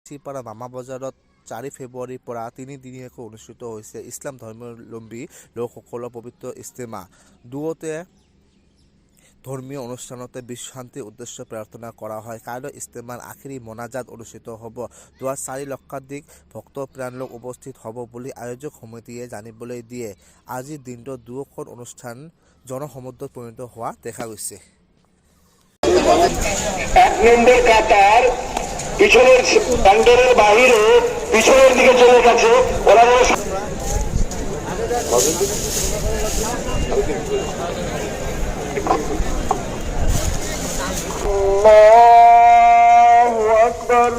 চিপাৰা মামা বজাৰত 4 ফেব্ৰুৱাৰীৰ পৰা 3 দিনীয়াকৈ অনুষ্ঠিত হৈছে ইছলাম ধৰ্মাৱলম্বী লোকসকলৰ পবিত্ৰ ইস্তেমা। দুয়োটা ধৰ্মীয় অনুষ্ঠানতে বিশ্ব শান্তিৰ উদ্দেশ্যে প্ৰাৰ্থনা কৰা হয়। কাইলৈ ইস্তেমাৰ আখেৰী মনাজাত অনুষ্ঠিত হ'ব। 4 লক্ষাধিক ভক্তপ্ৰাণ লোক উপস্থিত হ'ব বুলি আয়োজক সমিতিয়ে জানিবলৈ দিয়ে। আজিৰ দিনটোত দুয়োখন অনুষ্ঠান জনসমুদ্ৰত পৰিণত হোৱা দেখা গৈছে। 1 নম্বৰ কাতাৰ পিছনেৰ প্যান্ডেলেৰ বাহিৰে পিছনেৰ দিকে চলে গেছে ওৰা আল্লাহু আকবাৰ।